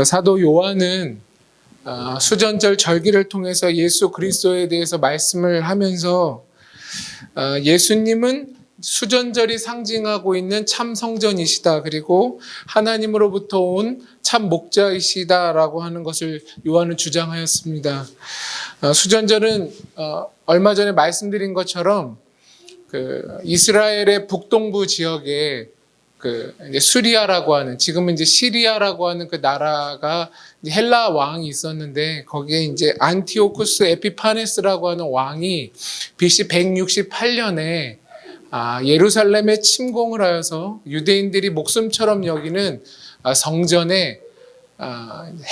사도 요한은 수전절 절기를 통해서 예수 그리스도에 대해서 말씀을 하면서 예수님은 수전절이 상징하고 있는 참 성전이시다. 그리고 하나님으로부터 온 참 목자이시다라고 하는 것을 요한은 주장하였습니다. 수전절은 얼마 전에 말씀드린 것처럼 이스라엘의 북동부 지역에 이제 수리아라고 하는, 지금은 이제 시리아라고 하는 그 나라가 헬라 왕이 있었는데, 거기에 이제 안티오쿠스 에피파네스라고 하는 왕이 BC 168년에 예루살렘에 침공을 하여서 유대인들이 목숨처럼 여기는 성전에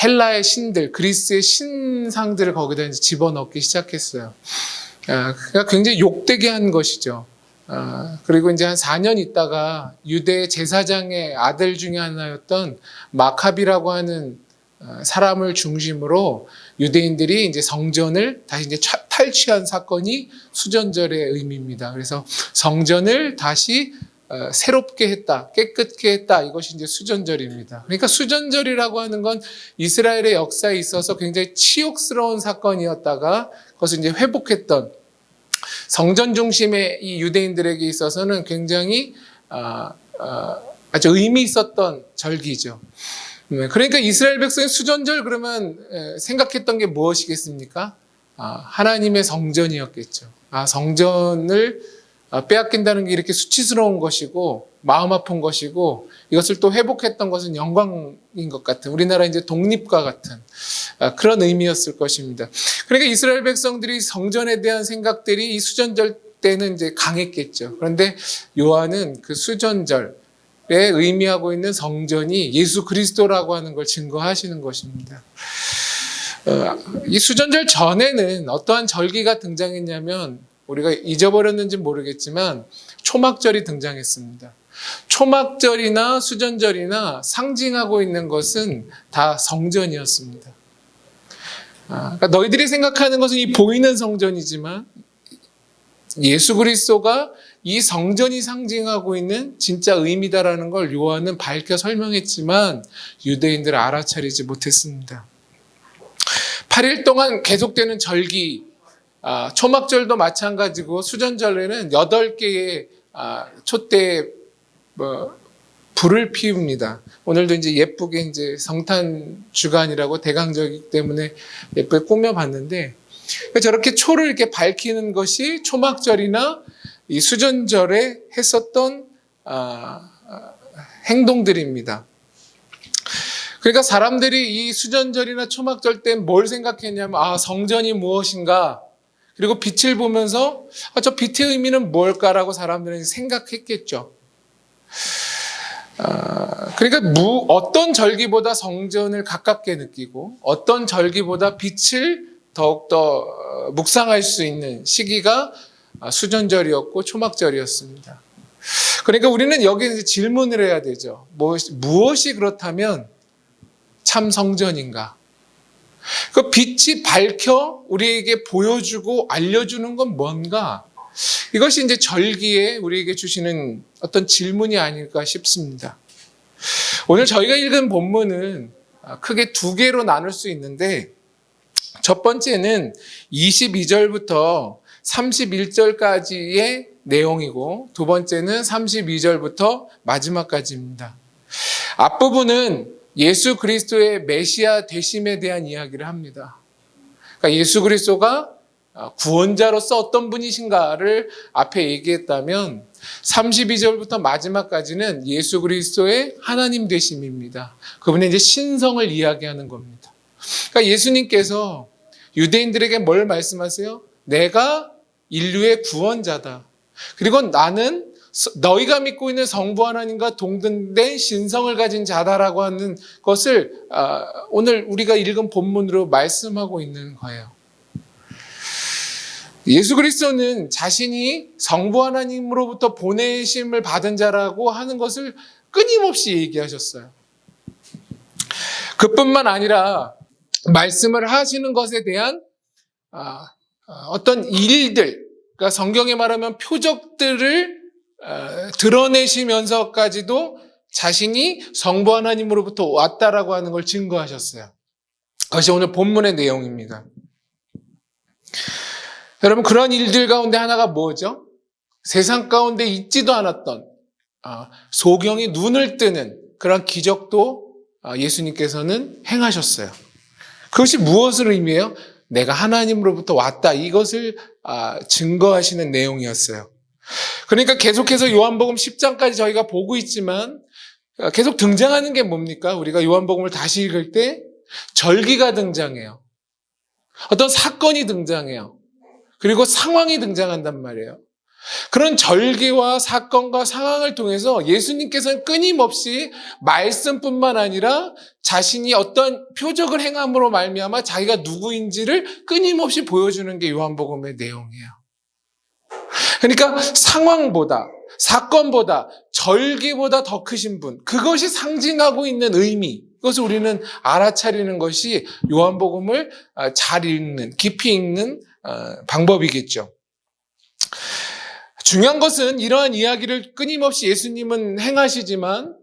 헬라의 신들, 그리스의 신상들을 거기다 이제 집어넣기 시작했어요. 그러니까 굉장히 욕되게 한 것이죠. 그리고 이제 한 4년 있다가 유대 제사장의 아들 중에 하나였던 마카비라고 하는 사람을 중심으로 유대인들이 이제 성전을 다시 이제 탈취한 사건이 수전절의 의미입니다. 그래서 성전을 다시 새롭게 했다, 깨끗게 했다, 이것이 이제 수전절입니다. 그러니까 수전절이라고 하는 건 이스라엘의 역사에 있어서 굉장히 치욕스러운 사건이었다가 그것을 이제 회복했던, 성전 중심의 이 유대인들에게 있어서는 굉장히 아주 의미 있었던 절기죠. 그러니까 이스라엘 백성의 수전절 그러면 생각했던 게 무엇이겠습니까? 하나님의 성전이었겠죠. 성전을 빼앗긴다는 게 이렇게 수치스러운 것이고 마음 아픈 것이고, 이것을 또 회복했던 것은 영광인 것 같은, 우리나라 이제 독립과 같은 그런 의미였을 것입니다. 그러니까 이스라엘 백성들이 성전에 대한 생각들이 이 수전절 때는 이제 강했겠죠. 그런데 요한은 그 수전절에 의미하고 있는 성전이 예수 그리스도라고 하는 걸 증거하시는 것입니다. 이 수전절 전에는 어떠한 절기가 등장했냐면, 우리가 잊어버렸는지 모르겠지만 초막절이 등장했습니다. 초막절이나 수전절이나 상징하고 있는 것은 다 성전이었습니다. 그러니까 너희들이 생각하는 것은 이 보이는 성전이지만 예수 그리스도가 이 성전이 상징하고 있는 진짜 의미다라는 걸 요한은 밝혀 설명했지만 유대인들은 알아차리지 못했습니다. 8일 동안 계속되는 절기, 초막절도 마찬가지고 수전절에는 8개의 촛대에 불을 피웁니다. 오늘도 이제 예쁘게 이제 성탄 주간이라고 대강절이기 때문에 예쁘게 꾸며봤는데, 저렇게 초를 이렇게 밝히는 것이 초막절이나 이 수전절에 했었던 행동들입니다. 그러니까 사람들이 이 수전절이나 초막절 때 뭘 생각했냐면, 성전이 무엇인가, 그리고 빛을 보면서 저 빛의 의미는 뭘까라고 사람들은 생각했겠죠. 그러니까 어떤 절기보다 성전을 가깝게 느끼고 어떤 절기보다 빛을 더욱더 묵상할 수 있는 시기가 수전절이었고 초막절이었습니다. 그러니까 우리는 여기서 질문을 해야 되죠. 무엇이 그렇다면 참 성전인가? 그 빛이 밝혀 우리에게 보여주고 알려주는 건 뭔가? 이것이 이제 절기에 우리에게 주시는 어떤 질문이 아닐까 싶습니다. 오늘 저희가 읽은 본문은 크게 2개로 나눌 수 있는데, 첫 번째는 22절부터 31절까지의 내용이고, 두 번째는 32절부터 마지막까지입니다. 앞부분은 예수 그리스도의 메시아 되심에 대한 이야기를 합니다. 그러니까 예수 그리스도가 구원자로서 어떤 분이신가를 앞에 얘기했다면, 32절부터 마지막까지는 예수 그리스도의 하나님 되심입니다. 그분의 이제 신성을 이야기하는 겁니다. 그러니까 예수님께서 유대인들에게 뭘 말씀하세요? 내가 인류의 구원자다. 그리고 나는 너희가 믿고 있는 성부 하나님과 동등된 신성을 가진 자다라고 하는 것을 오늘 우리가 읽은 본문으로 말씀하고 있는 거예요. 예수 그리스도는 자신이 성부 하나님으로부터 보내심을 받은 자라고 하는 것을 끊임없이 얘기하셨어요. 그뿐만 아니라 말씀을 하시는 것에 대한 어떤 일들, 그러니까 성경에 말하면 표적들을 드러내시면서까지도 자신이 성부 하나님으로부터 왔다라고 하는 걸 증거하셨어요. 그것이 오늘 본문의 내용입니다. 여러분, 그런 일들 가운데 하나가 뭐죠? 세상 가운데 있지도 않았던 소경이 눈을 뜨는 그런 기적도 예수님께서는 행하셨어요. 그것이 무엇을 의미해요? 내가 하나님으로부터 왔다, 이것을 증거하시는 내용이었어요. 그러니까 계속해서 요한복음 10장까지 저희가 보고 있지만 계속 등장하는 게 뭡니까? 우리가 요한복음을 다시 읽을 때 절기가 등장해요. 어떤 사건이 등장해요. 그리고 상황이 등장한단 말이에요. 그런 절기와 사건과 상황을 통해서 예수님께서는 끊임없이 말씀뿐만 아니라 자신이 어떤 표적을 행함으로 말미암아 자기가 누구인지를 끊임없이 보여주는 게 요한복음의 내용이에요. 그러니까 상황보다, 사건보다, 절기보다 더 크신 분, 그것이 상징하고 있는 의미, 그것을 우리는 알아차리는 것이 요한복음을 잘 읽는, 깊이 읽는 방법이겠죠. 중요한 것은 이러한 이야기를 끊임없이 예수님은 행하시지만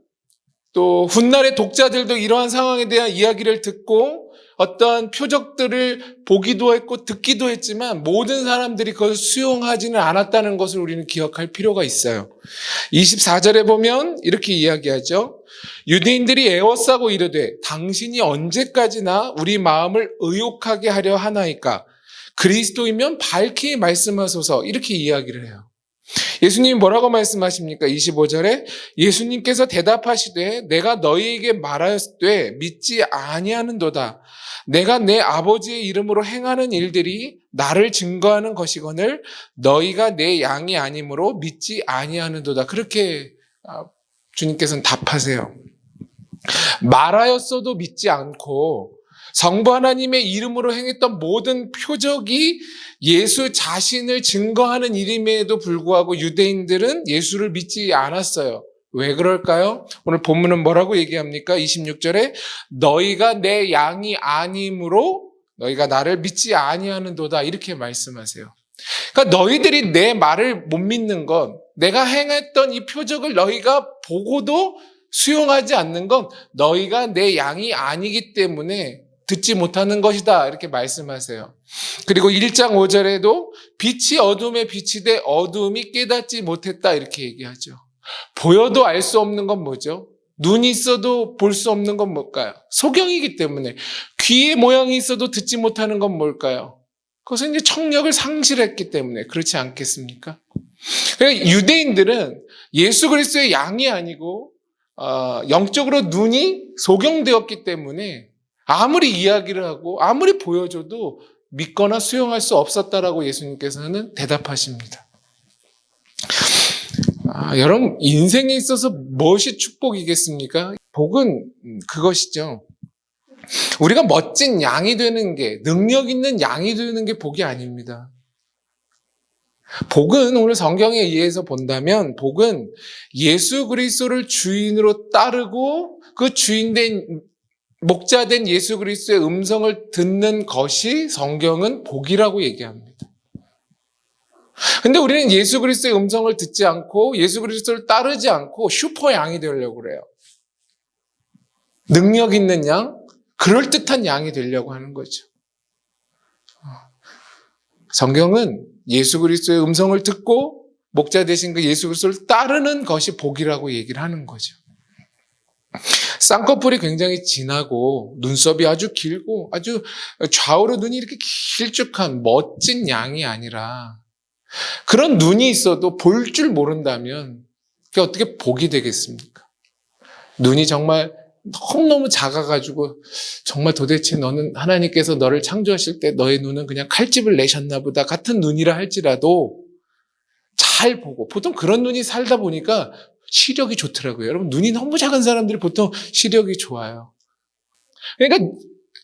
또 훗날의 독자들도 이러한 상황에 대한 이야기를 듣고 어떠한 표적들을 보기도 했고 듣기도 했지만 모든 사람들이 그것을 수용하지는 않았다는 것을 우리는 기억할 필요가 있어요. 24절에 보면 이렇게 이야기하죠. 유대인들이 애워싸고 이르되 당신이 언제까지나 우리 마음을 의욕하게 하려 하나이까? 그리스도이면 밝히 말씀하소서, 이렇게 이야기를 해요. 예수님이 뭐라고 말씀하십니까? 25절에 예수님께서 대답하시되 내가 너희에게 말하였되 믿지 아니하는도다. 내가 내 아버지의 이름으로 행하는 일들이 나를 증거하는 것이거늘 너희가 내 양이 아니므로 믿지 아니하는도다. 그렇게 주님께서는 답하세요. 말하였어도 믿지 않고 성부 하나님의 이름으로 행했던 모든 표적이 예수 자신을 증거하는 일임에도 불구하고 유대인들은 예수를 믿지 않았어요. 왜 그럴까요? 오늘 본문은 뭐라고 얘기합니까? 26절에 너희가 내 양이 아니므로 너희가 나를 믿지 아니하는도다, 이렇게 말씀하세요. 그러니까 너희들이 내 말을 못 믿는 건, 내가 행했던 이 표적을 너희가 보고도 수용하지 않는 건 너희가 내 양이 아니기 때문에 듣지 못하는 것이다, 이렇게 말씀하세요. 그리고 1장 5절에도 빛이 어둠에 비치되 어둠이 깨닫지 못했다, 이렇게 얘기하죠. 보여도 알 수 없는 건 뭐죠? 눈이 있어도 볼 수 없는 건 뭘까요? 소경이기 때문에. 귀의 모양이 있어도 듣지 못하는 건 뭘까요? 그것은 이제 청력을 상실했기 때문에. 그렇지 않겠습니까? 그러니까 유대인들은 예수 그리스도의 양이 아니고 영적으로 눈이 소경되었기 때문에 아무리 이야기를 하고 아무리 보여줘도 믿거나 수용할 수 없었다라고 예수님께서는 대답하십니다. 여러분, 인생에 있어서 무엇이 축복이겠습니까? 복은 그것이죠. 우리가 멋진 양이 되는 게, 능력 있는 양이 되는 게 복이 아닙니다. 복은 오늘 성경에 의해서 본다면 복은 예수 그리스도를 주인으로 따르고 그 주인된 목자된 예수 그리스도의 음성을 듣는 것이 성경은 복이라고 얘기합니다. 근데 우리는 예수 그리스도의 음성을 듣지 않고 예수 그리스도를 따르지 않고 슈퍼 양이 되려고 그래요. 능력 있는 양, 그럴듯한 양이 되려고 하는 거죠. 성경은 예수 그리스도의 음성을 듣고 목자 되신 그 예수 그리스도를 따르는 것이 복이라고 얘기를 하는 거죠. 쌍꺼풀이 굉장히 진하고 눈썹이 아주 길고 아주 좌우로 눈이 이렇게 길쭉한 멋진 양이 아니라 그런 눈이 있어도 볼 줄 모른다면 그게 어떻게 복이 되겠습니까? 눈이 정말 너무너무 작아가지고 정말 도대체 너는 하나님께서 너를 창조하실 때 너의 눈은 그냥 칼집을 내셨나 보다 같은 눈이라 할지라도 잘 보고, 보통 그런 눈이 살다 보니까 시력이 좋더라고요. 여러분, 눈이 너무 작은 사람들이 보통 시력이 좋아요. 그러니까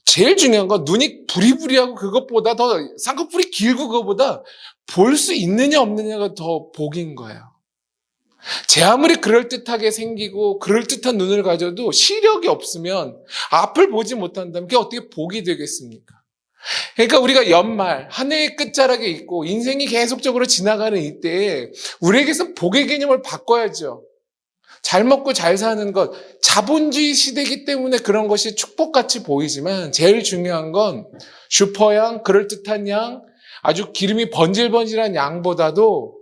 제일 중요한 건 눈이 부리부리하고 그것보다 더 쌍꺼풀이 길고 그것보다 볼 수 있느냐 없느냐가 더 복인 거예요. 제 아무리 그럴듯하게 생기고 그럴듯한 눈을 가져도 시력이 없으면 앞을 보지 못한다면 그게 어떻게 복이 되겠습니까? 그러니까 우리가 연말, 한 해의 끝자락에 있고 인생이 계속적으로 지나가는 이때에 우리에게서 복의 개념을 바꿔야죠. 잘 먹고 잘 사는 것, 자본주의 시대이기 때문에 그런 것이 축복같이 보이지만 제일 중요한 건 슈퍼양, 그럴듯한 양, 아주 기름이 번질번질한 양보다도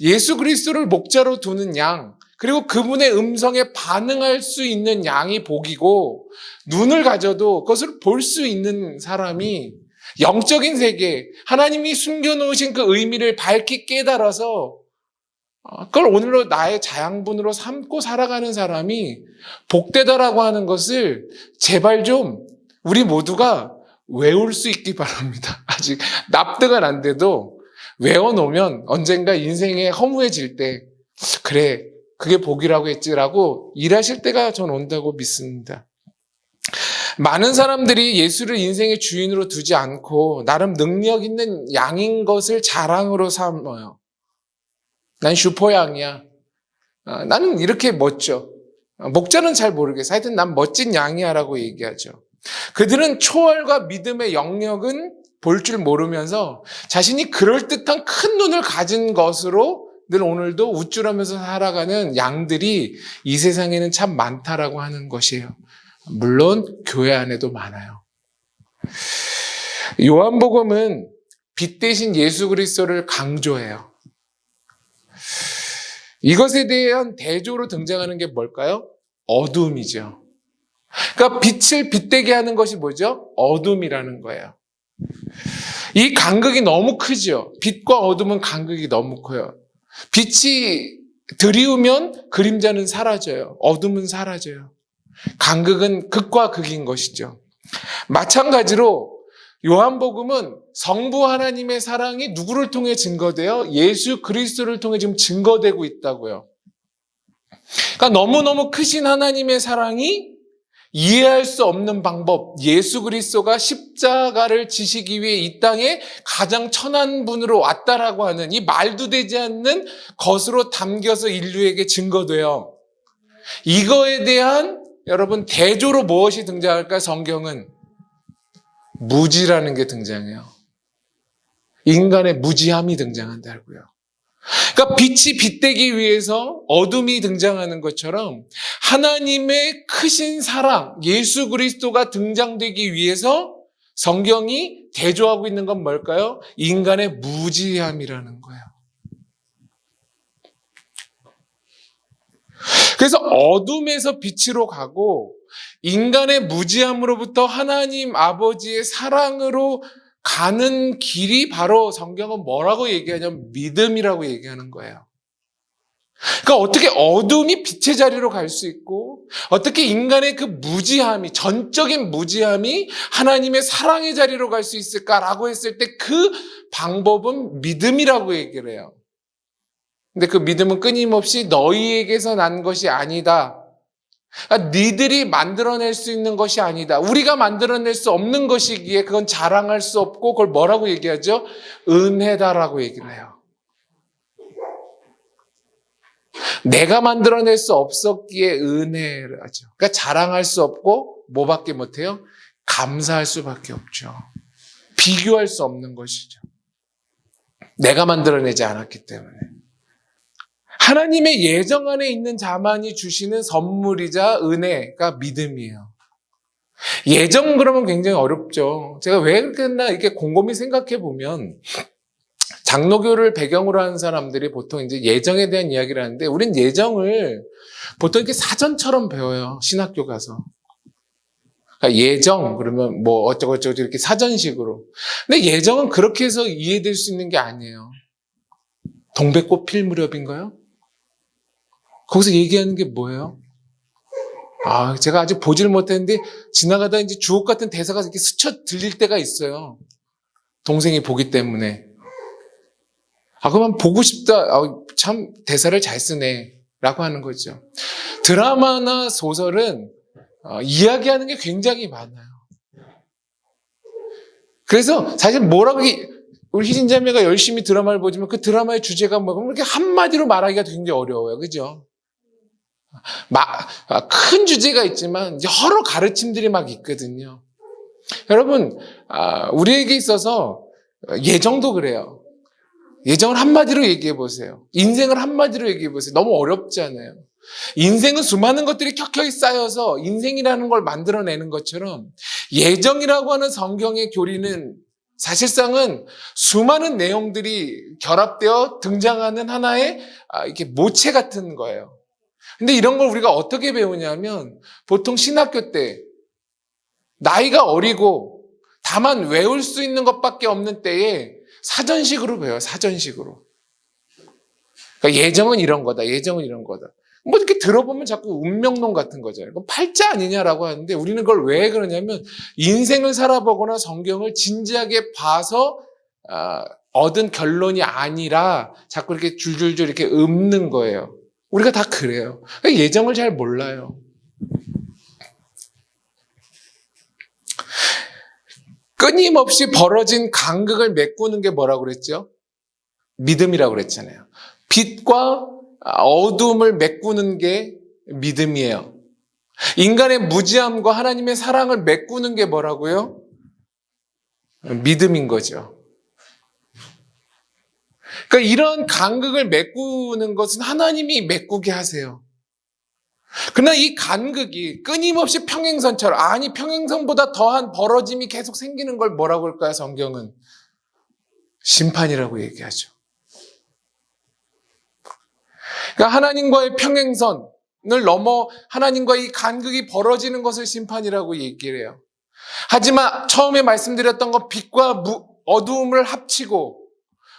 예수 그리스도를 목자로 두는 양, 그리고 그분의 음성에 반응할 수 있는 양이 복이고, 눈을 가져도 그것을 볼 수 있는 사람이 영적인 세계, 하나님이 숨겨놓으신 그 의미를 밝히 깨달아서 그걸 오늘로 나의 자양분으로 삼고 살아가는 사람이 복되다라고 하는 것을 제발 좀 우리 모두가 외울 수 있기 바랍니다. 아직 납득은 안 돼도 외워놓으면 언젠가 인생에 허무해질 때 그래, 그게 복이라고 했지라고 일하실 때가 전 온다고 믿습니다. 많은 사람들이 예수를 인생의 주인으로 두지 않고 나름 능력 있는 양인 것을 자랑으로 삼아요. 난 슈퍼양이야. 나는 이렇게 멋져. 목자는 잘 모르겠어. 하여튼 난 멋진 양이야 라고 얘기하죠. 그들은 초월과 믿음의 영역은 볼 줄 모르면서 자신이 그럴듯한 큰 눈을 가진 것으로 늘 오늘도 우쭐하면서 살아가는 양들이 이 세상에는 참 많다라고 하는 것이에요. 물론 교회 안에도 많아요. 요한복음은 빛 대신 예수 그리스도를 강조해요. 이것에 대한 대조로 등장하는 게 뭘까요? 어둠이죠. 그러니까 빛을 빛되게 하는 것이 뭐죠? 어둠이라는 거예요. 이 간극이 너무 크죠. 빛과 어둠은 간극이 너무 커요. 빛이 드리우면 그림자는 사라져요. 어둠은 사라져요. 간극은 극과 극인 것이죠. 마찬가지로 요한복음은 성부 하나님의 사랑이 누구를 통해 증거되어? 예수 그리스도를 통해 지금 증거되고 있다고요. 그러니까 너무너무 크신 하나님의 사랑이 이해할 수 없는 방법, 예수 그리스도가 십자가를 지시기 위해 이 땅에 가장 천한 분으로 왔다라고 하는 이 말도 되지 않는 것으로 담겨서 인류에게 증거돼요. 이거에 대한 여러분 대조로 무엇이 등장할까? 성경은 무지라는 게 등장해요. 인간의 무지함이 등장한다고요. 그러니까 빛이 빛되기 위해서 어둠이 등장하는 것처럼 하나님의 크신 사랑, 예수 그리스도가 등장되기 위해서 성경이 대조하고 있는 건 뭘까요? 인간의 무지함이라는 거예요. 그래서 어둠에서 빛으로 가고 인간의 무지함으로부터 하나님 아버지의 사랑으로 가는 길이 바로 성경은 뭐라고 얘기하냐면 믿음이라고 얘기하는 거예요. 그러니까 어떻게 어둠이 빛의 자리로 갈 수 있고 어떻게 인간의 그 무지함이, 전적인 무지함이 하나님의 사랑의 자리로 갈 수 있을까라고 했을 때 그 방법은 믿음이라고 얘기를 해요. 근데 그 믿음은 끊임없이 너희에게서 난 것이 아니다. 그러니까 니들이 만들어낼 수 있는 것이 아니다. 우리가 만들어낼 수 없는 것이기에 그건 자랑할 수 없고 그걸 뭐라고 얘기하죠? 은혜다라고 얘기를 해요. 내가 만들어낼 수 없었기에 은혜를 하죠. 그러니까 자랑할 수 없고 뭐밖에 못해요? 감사할 수밖에 없죠. 비교할 수 없는 것이죠. 내가 만들어내지 않았기 때문에. 하나님의 예정 안에 있는 자만이 주시는 선물이자 은혜가 믿음이에요. 예정 그러면 굉장히 어렵죠. 제가 왜 그렇게 했나 이렇게 곰곰이 생각해 보면 장로교를 배경으로 하는 사람들이 보통 이제 예정에 대한 이야기를 하는데 우린 예정을 보통 이렇게 사전처럼 배워요. 신학교 가서. 그러니까 예정 그러면 뭐 어쩌고저쩌고 이렇게 사전식으로. 근데 예정은 그렇게 해서 이해될 수 있는 게 아니에요. 동백꽃 필 무렵인가요? 거기서 얘기하는 게 뭐예요? 제가 아직 보질 못했는데 지나가다 이제 주옥 같은 대사가 이렇게 스쳐 들릴 때가 있어요. 동생이 보기 때문에. 그러면 보고 싶다. 참 대사를 잘 쓰네. 라고 하는 거죠. 드라마나 소설은 이야기하는 게 굉장히 많아요. 그래서 사실 뭐라고 우리 희진자매가 열심히 드라마를 보지만 그 드라마의 주제가 뭐냐면 이렇게 한마디로 말하기가 굉장히 어려워요. 그죠? 큰 주제가 있지만 여러 가르침들이 막 있거든요. 여러분, 우리에게 있어서 예정도 그래요. 예정을 한마디로 얘기해 보세요. 인생을 한마디로 얘기해 보세요. 너무 어렵지 않아요? 인생은 수많은 것들이 켜켜이 쌓여서 인생이라는 걸 만들어내는 것처럼 예정이라고 하는 성경의 교리는 사실상은 수많은 내용들이 결합되어 등장하는 하나의 이렇게 모체 같은 거예요. 근데 이런 걸 우리가 어떻게 배우냐면 보통 신학교 때 나이가 어리고 다만 외울 수 있는 것밖에 없는 때에 사전식으로 배워요. 사전식으로. 그러니까 예정은 이런 거다. 예정은 이런 거다. 뭐 이렇게 들어보면 자꾸 운명론 같은 거잖아요. 팔자 아니냐라고 하는데 우리는 그걸 왜 그러냐면 인생을 살아보거나 성경을 진지하게 봐서 얻은 결론이 아니라 자꾸 이렇게 줄줄줄 이렇게 읊는 거예요. 우리가 다 그래요. 그러니까 예정을 잘 몰라요. 끊임없이 벌어진 간극을 메꾸는 게 뭐라고 그랬죠? 믿음이라고 그랬잖아요. 빛과 어둠을 메꾸는 게 믿음이에요. 인간의 무지함과 하나님의 사랑을 메꾸는 게 뭐라고요? 믿음인 거죠. 그러니까 이런 간극을 메꾸는 것은 하나님이 메꾸게 하세요. 그러나 이 간극이 끊임없이 평행선처럼, 아니 평행선보다 더한 벌어짐이 계속 생기는 걸 뭐라고 할까요? 성경은 심판이라고 얘기하죠. 그러니까 하나님과의 평행선을 넘어 하나님과 이 간극이 벌어지는 것을 심판이라고 얘기를 해요. 하지만 처음에 말씀드렸던 것 빛과 어두움을 합치고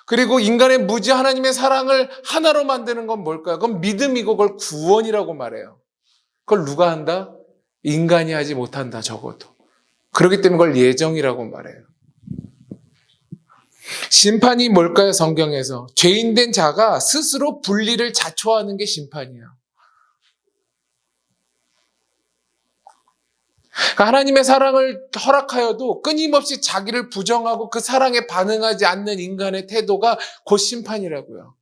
그리고 인간의 무지 하나님의 사랑을 하나로 만드는 건 뭘까요? 그건 믿음이고 그걸 구원이라고 말해요. 그걸 누가 한다? 인간이 하지 못한다, 적어도. 그렇기 때문에 그걸 예정이라고 말해요. 심판이 뭘까요, 성경에서? 죄인된 자가 스스로 분리를 자초하는 게 심판이에요. 그러니까 하나님의 사랑을 허락하여도 끊임없이 자기를 부정하고 그 사랑에 반응하지 않는 인간의 태도가 곧 심판이라고요.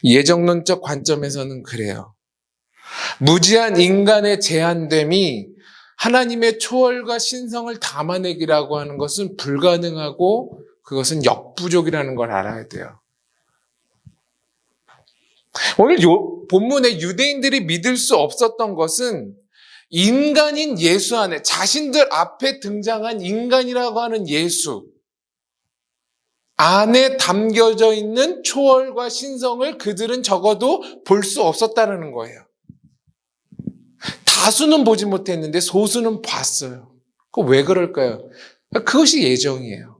예정론적 관점에서는 그래요. 무지한 인간의 제한됨이 하나님의 초월과 신성을 담아내기라고 하는 것은 불가능하고 그것은 역부족이라는 걸 알아야 돼요. 오늘 본문에 유대인들이 믿을 수 없었던 것은 인간인 예수 안에 자신들 앞에 등장한 인간이라고 하는 예수 안에 담겨져 있는 초월과 신성을 그들은 적어도 볼 수 없었다는 거예요. 다수는 보지 못했는데 소수는 봤어요. 그 왜 그럴까요? 그것이 예정이에요.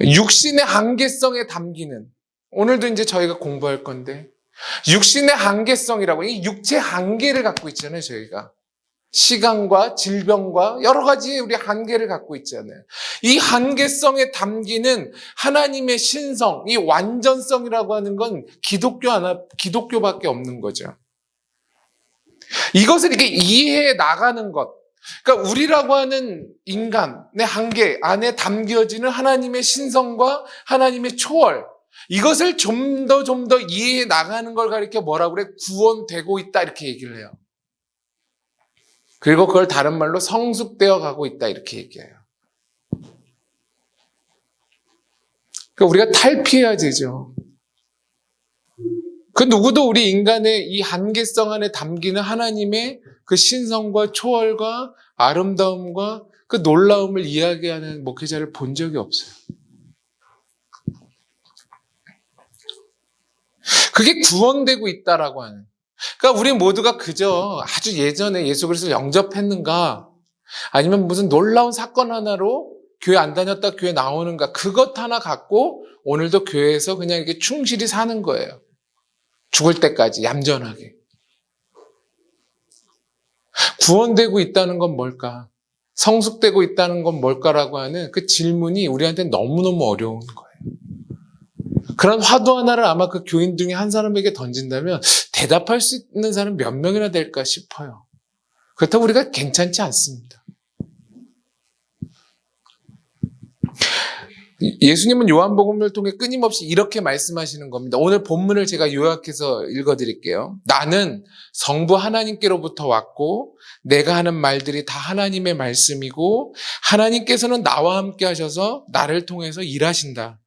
육신의 한계성에 담기는 오늘도 이제 저희가 공부할 건데 육신의 한계성이라고 이 육체 한계를 갖고 있잖아요. 저희가 시간과 질병과 여러 가지 우리 한계를 갖고 있잖아요. 이 한계성에 담기는 하나님의 신성, 이 완전성이라고 하는 건 기독교밖에 없는 거죠. 이것을 이렇게 이해해 나가는 것. 그러니까 우리라고 하는 인간의 한계 안에 담겨지는 하나님의 신성과 하나님의 초월. 이것을 좀 더 이해해 나가는 걸 가리켜 뭐라고 그래? 구원되고 있다 이렇게 얘기를 해요. 그리고 그걸 다른 말로 성숙되어 가고 있다 이렇게 얘기해요. 그러니까 우리가 탈피해야 되죠. 그 누구도 우리 인간의 이 한계성 안에 담기는 하나님의 그 신성과 초월과 아름다움과 그 놀라움을 이야기하는 목회자를 본 적이 없어요. 그게 구원되고 있다라고 하는. 그러니까 우리 모두가 그저 아주 예전에 예수 그리스도를 영접했는가 아니면 무슨 놀라운 사건 하나로 교회 안 다녔다 교회 나오는가 그것 하나 갖고 오늘도 교회에서 그냥 이렇게 충실히 사는 거예요. 죽을 때까지 얌전하게. 구원되고 있다는 건 뭘까? 성숙되고 있다는 건 뭘까라고 하는 그 질문이 우리한테 너무너무 어려운 거예요. 그런 화두 하나를 아마 그 교인 중에 한 사람에게 던진다면 대답할 수 있는 사람 몇 명이나 될까 싶어요. 그렇다고 우리가 괜찮지 않습니다. 예수님은 요한복음을 통해 끊임없이 이렇게 말씀하시는 겁니다. 오늘 본문을 제가 요약해서 읽어드릴게요. 나는 성부 하나님께로부터 왔고 내가 하는 말들이 다 하나님의 말씀이고 하나님께서는 나와 함께 하셔서 나를 통해서 일하신다.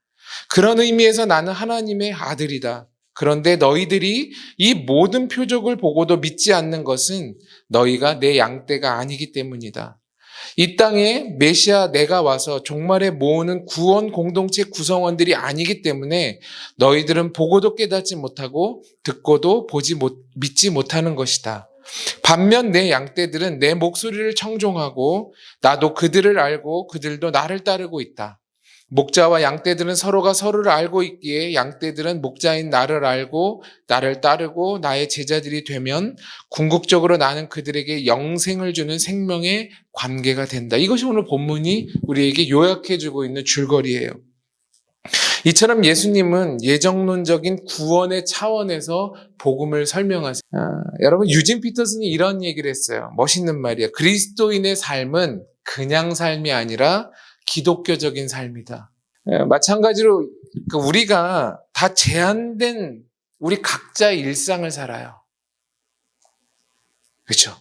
그런 의미에서 나는 하나님의 아들이다. 그런데 너희들이 이 모든 표적을 보고도 믿지 않는 것은 너희가 내 양떼가 아니기 때문이다. 이 땅에 메시아 내가 와서 종말에 모으는 구원 공동체 구성원들이 아니기 때문에 너희들은 보고도 깨닫지 못하고 듣고도 믿지 못하는 것이다. 반면 내 양떼들은 내 목소리를 청종하고 나도 그들을 알고 그들도 나를 따르고 있다. 목자와 양떼들은 서로가 서로를 알고 있기에 양떼들은 목자인 나를 알고 나를 따르고 나의 제자들이 되면 궁극적으로 나는 그들에게 영생을 주는 생명의 관계가 된다. 이것이 오늘 본문이 우리에게 요약해주고 있는 줄거리예요. 이처럼 예수님은 예정론적인 구원의 차원에서 복음을 설명하세요. 여러분 유진 피터슨이 이런 얘기를 했어요. 멋있는 말이에요. 그리스도인의 삶은 그냥 삶이 아니라 기독교적인 삶이다. 마찬가지로 우리가 다 제한된 우리 각자의 일상을 살아요. 그렇죠?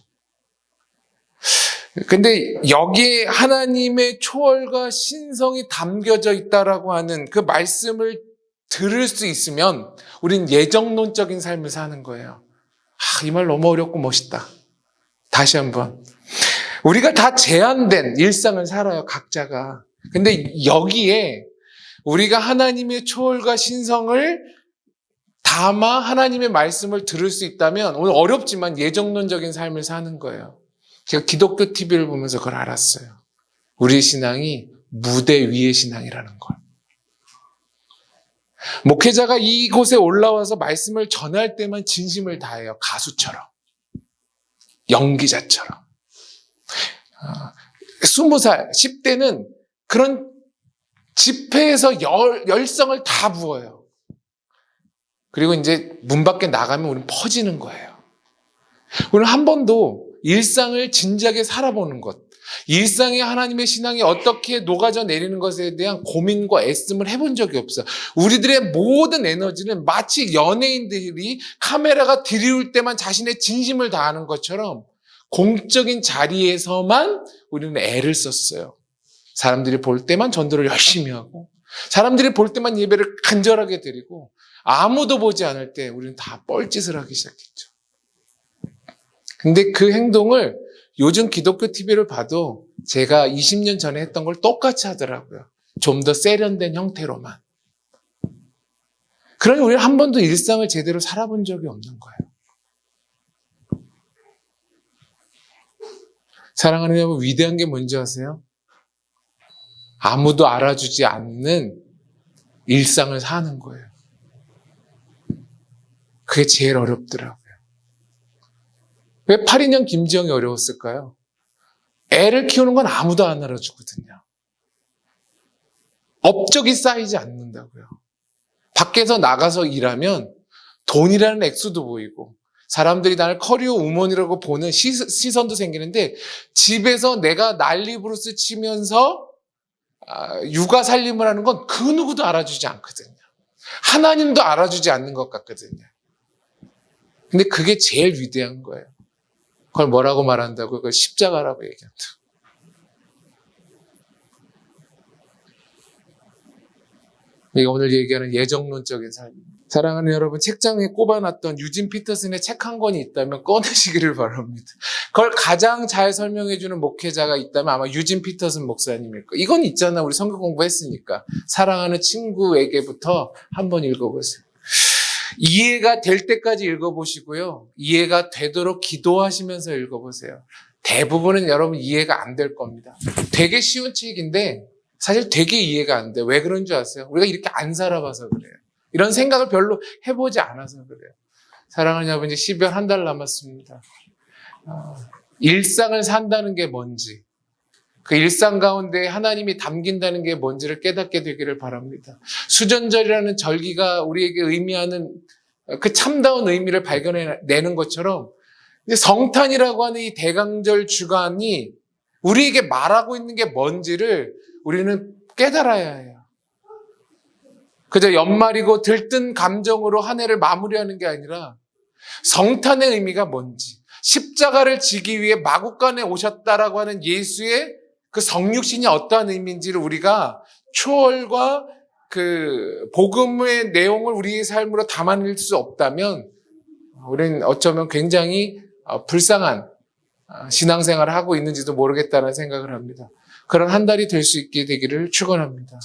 근데 여기에 하나님의 초월과 신성이 담겨져 있다라고 하는 그 말씀을 들을 수 있으면 우린 예정론적인 삶을 사는 거예요. 이 말 너무 어렵고 멋있다. 다시 한번. 우리가 다 제한된 일상을 살아요, 각자가. 근데 여기에 우리가 하나님의 초월과 신성을 담아 하나님의 말씀을 들을 수 있다면 오늘 어렵지만 예정론적인 삶을 사는 거예요. 제가 기독교 TV를 보면서 그걸 알았어요. 우리 신앙이 무대 위의 신앙이라는 걸. 목회자가 이곳에 올라와서 말씀을 전할 때만 진심을 다해요. 가수처럼. 연기자처럼. 20살, 10대는 그런 집회에서 열성을 다 부어요. 그리고 이제 문 밖에 나가면 우리는 퍼지는 거예요. 오늘 한 번도 일상을 진지하게 살아보는 것, 일상에 하나님의 신앙이 어떻게 녹아져 내리는 것에 대한 고민과 애씀을 해본 적이 없어요. 우리들의 모든 에너지는 마치 연예인들이 카메라가 들이울 때만 자신의 진심을 다하는 것처럼 공적인 자리에서만 우리는 애를 썼어요. 사람들이 볼 때만 전도를 열심히 하고 사람들이 볼 때만 예배를 간절하게 드리고 아무도 보지 않을 때 우리는 다 뻘짓을 하기 시작했죠. 근데 그 행동을 요즘 기독교 TV를 봐도 제가 20년 전에 했던 걸 똑같이 하더라고요. 좀 더 세련된 형태로만. 그러니 우리는 한 번도 일상을 제대로 살아본 적이 없는 거예요. 사랑하는 여러분, 위대한 게 뭔지 아세요? 아무도 알아주지 않는 일상을 사는 거예요. 그게 제일 어렵더라고요. 왜 82년 김지영이 어려웠을까요? 애를 키우는 건 아무도 안 알아주거든요. 업적이 쌓이지 않는다고요. 밖에서 나가서 일하면 돈이라는 액수도 보이고 사람들이 나를 커리어 우먼이라고 보는 시선도 생기는데 집에서 내가 난리부르스 치면서 육아 살림을 하는 건 그 누구도 알아주지 않거든요. 하나님도 알아주지 않는 것 같거든요. 근데 그게 제일 위대한 거예요. 그걸 뭐라고 말한다고? 그걸 십자가라고 얘기한다. 이게 오늘 얘기하는 예정론적인 삶입니다. 사랑하는 여러분, 책장에 꼽아놨던 유진 피터슨의 책 한 권이 있다면 꺼내시기를 바랍니다. 그걸 가장 잘 설명해주는 목회자가 있다면 아마 유진 피터슨 목사님일 거예요. 이건 있잖아. 우리 성경 공부했으니까. 사랑하는 친구에게부터 한번 읽어보세요. 이해가 될 때까지 읽어보시고요. 이해가 되도록 기도하시면서 읽어보세요. 대부분은 여러분 이해가 안 될 겁니다. 되게 쉬운 책인데 사실 되게 이해가 안 돼요. 왜 그런 줄 아세요? 우리가 이렇게 안 살아봐서 그래요. 이런 생각을 별로 해보지 않아서 그래요. 사랑하는 여러분, 이제 12월 한 달 남았습니다. 일상을 산다는 게 뭔지, 그 일상 가운데 하나님이 담긴다는 게 뭔지를 깨닫게 되기를 바랍니다. 수전절이라는 절기가 우리에게 의미하는 그 참다운 의미를 발견해내는 것처럼 이제 성탄이라고 하는 이 대강절 주간이 우리에게 말하고 있는 게 뭔지를 우리는 깨달아야 해요. 그저 연말이고 들뜬 감정으로 한 해를 마무리하는 게 아니라 성탄의 의미가 뭔지, 십자가를 지기 위해 마국간에 오셨다라고 하는 예수의 그 성육신이 어떠한 의미인지를 우리가 초월과 그 복음의 내용을 우리의 삶으로 담아낼 수 없다면 우리는 어쩌면 굉장히 불쌍한 신앙생활을 하고 있는지도 모르겠다는 생각을 합니다. 그런 한 달이 될 수 있게 되기를 축원합니다.